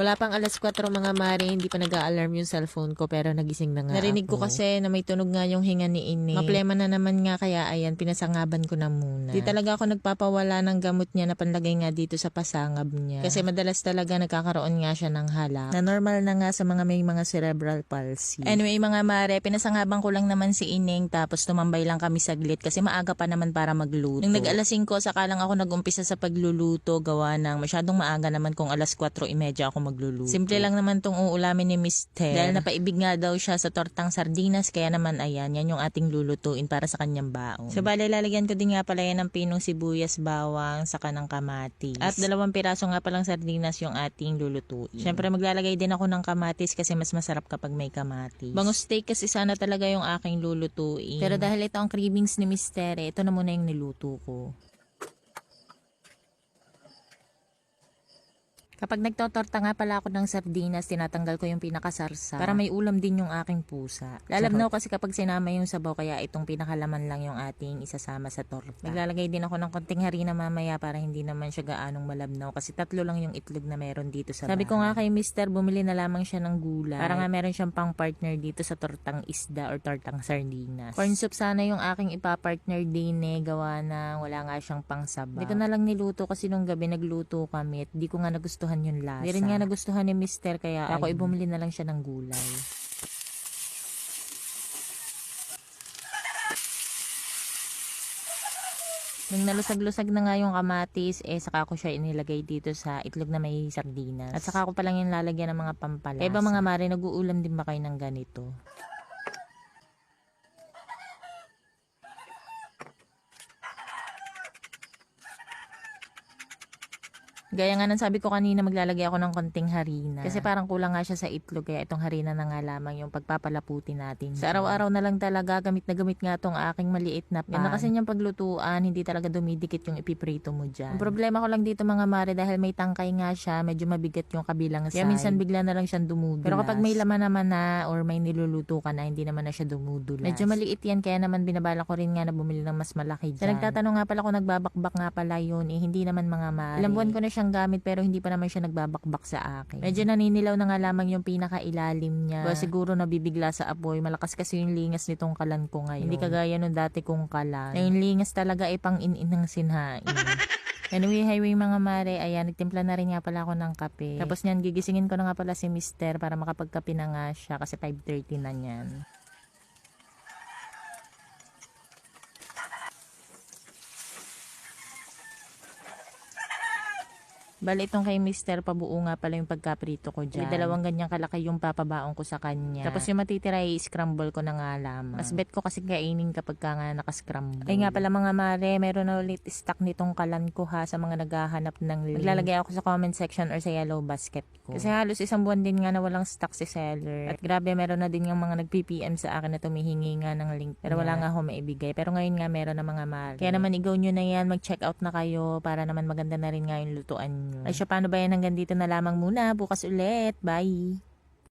Wala pang alas 4 mga mare, hindi pa nag-a-alarm yung cellphone ko pero nagising na nga Narinig ako. ko kasi na may tunog nga yung hinga ni Ine. Maplema na naman nga kaya ayan, pinasangaban ko na muna. Di talaga ako nagpapawala ng gamot niya na panlagay nga dito sa pasangab niya. Kasi madalas talaga nagkakaroon nga siya ng hala. Na normal na nga sa mga may mga cerebral palsy. Anyway mga mare, pinasangaban ko lang naman si Ining tapos tumambay lang kami saglit kasi maaga pa naman para magluto. Nung nag-alas 5, saka lang ako nag-umpisa sa pagluluto gawa ng masyadong maaga naman kung alas 4:30 ako magluluto. Simple lang naman tong uulamin ni Mister. Dahil napaibig nga daw siya sa tortang sardinas kaya naman ayan, yan yung ating lulutuin para sa kanyang baon. So bale lalagyan ko din nga pala yan ng pinong sibuyas, bawang, saka ng kamatis. At 2 piraso nga palang sardinas yung ating lulutuin. Syempre maglalagay din ako ng kamatis kasi mas masarap kapag may kamatis. Bangus steak kasi sana talaga yung aking lulutuin. Pero dahil ito ang cravings ni Mister, ito na muna yung niluto ko. Kapag nagtotorta nga pala ako ng sardinas, tinatanggal ko yung pinakasarsa para may ulam din yung aking pusa. Lalabnaw kasi kapag sinama yung sabaw kaya itong pinakalaman lang yung ating isasama sa torta. Maglalagay din ako ng konting harina mamaya para hindi naman siya gaanong malabnaw kasi 3 lang yung itlog na meron dito sa bahay. Sabi ko nga kay Mister, bumili na lamang siya ng gulay para nga meron siyang pang partner dito sa tortang isda or tortang sardinas. Corn soup sana yung aking ipapartner din gawa na wala nga siyang pang sabaw. Hindi ko na lang niluto kasi nung gabi nagluto kami at di ko nga nagustuhan yung lasa. Di rin nga nagustuhan ni Mister kaya ako ibumili na lang siya ng gulay. Nung nalusag-lusag na nga yung kamatis, saka ko siya inilagay dito sa itlog na may sardinas. At saka ko pa lang yung lalagyan ng mga pampalasa. Kaya ba mga mare, nag-uulam din ba kayo ng ganito? Gaya nga ng sabi ko kanina, maglalagay ako ng konting harina. Kasi parang kulang nga siya sa itlog, kaya itong harina na nga lamang yung pagpapalaputi natin. Sa araw-araw na lang talaga, gamit na gamit nga itong aking maliit na pan. Yan na kasi niyang paglutuan, hindi talaga dumidikit yung ipiprito mo dyan. Ang problema ko lang dito mga mare, dahil may tangkay nga siya, medyo mabigat yung kabilang side. Kaya minsan bigla na lang siyang dumudulas. Pero kapag may laman naman na, or may niluluto ka na, hindi naman na siya dumudulas. Medyo maliit yan, kaya naman binabala ko rin nga na bumili ng mas malaki dyan. Sa nagtatanong nga pala kung nagbabakbak nga pala yun, hindi naman mga mare. Ilang buwan ko na siyang gamit pero hindi pa naman siya nagbabakbak sa akin. Medyo naninilaw na nga lamang yung pinakailalim niya. Ba, siguro nabibigla sa apoy. Malakas kasi yung lingas nitong kalan ko ngayon. Hindi kagaya nung dati kong kalan. Yung lingas talaga ay pang in-in ng sinhain. Anyway, highway mga mare, ayan, nagtimpla na rin nga pala ako ng kape. Tapos niyan, gigisingin ko na nga pala si Mister para makapagkape na nga siya kasi 5:30 na niyan. Bali itong kay Mister, pabuo nga pala yung pagkaprito ko dyan. May 2 ganyang kalaki yung papabaon ko sa kanya. Tapos yung matitira i-scramble ko na nga lamang. Mas bet ko kasi kainin kapag ka nga nakascramble. Ay nga pala mga mare, meron na ulit stock nitong kalan ko ha sa mga naghahanap ng link. Maglalagay ako sa comment section or sa yellow basket ko. Kasi halos 1 buwan din nga na walang stock si seller. At grabe, meron na din yung mga nag-PPM sa akin na tumihingi nga ng link. Pero wala nga ako maibigay. Pero ngayon nga meron na mga mare. Kaya naman i-go nyo na yan, mag-check out na kayo para naman maganda na rin nga yung lutuan nyo. Ay siya, paano ba yan? Hanggang dito na lamang muna. Bukas ulit. Bye!